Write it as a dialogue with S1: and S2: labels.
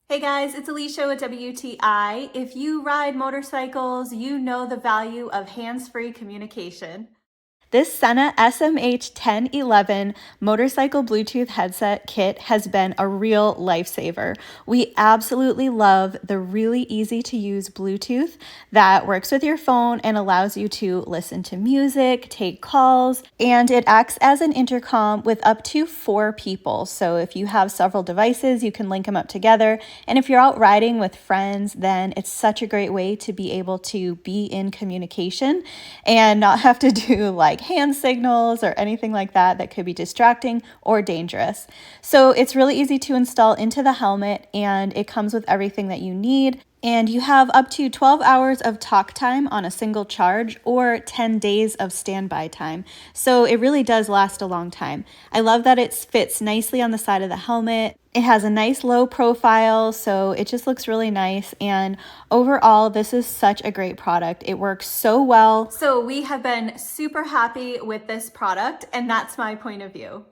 S1: Hey guys, it's Alicia with WTI. If you ride motorcycles, you know the value of hands-free communication. This Sena SMH1011 motorcycle Bluetooth headset kit has been a real lifesaver. We absolutely love the really easy to use Bluetooth that works with your phone and allows you to listen to music, take calls, and it acts as an intercom with up to 4 people. So if you have several devices, you can link them up together. And if you're out riding with friends, then it's such a great way to be able to be in communication and not have to do like hand signals or anything like that that could be distracting or dangerous. So it's really easy to install into the helmet, and it comes with everything that you need. And you have up to 12 hours of talk time on a single charge or 10 days of standby time. So it really does last a long time. I love that it fits nicely on the side of the helmet. It has a nice low profile, so it just looks really nice. And overall, this is such a great product. It works so well. So we have been super happy with this product, and that's my point of view.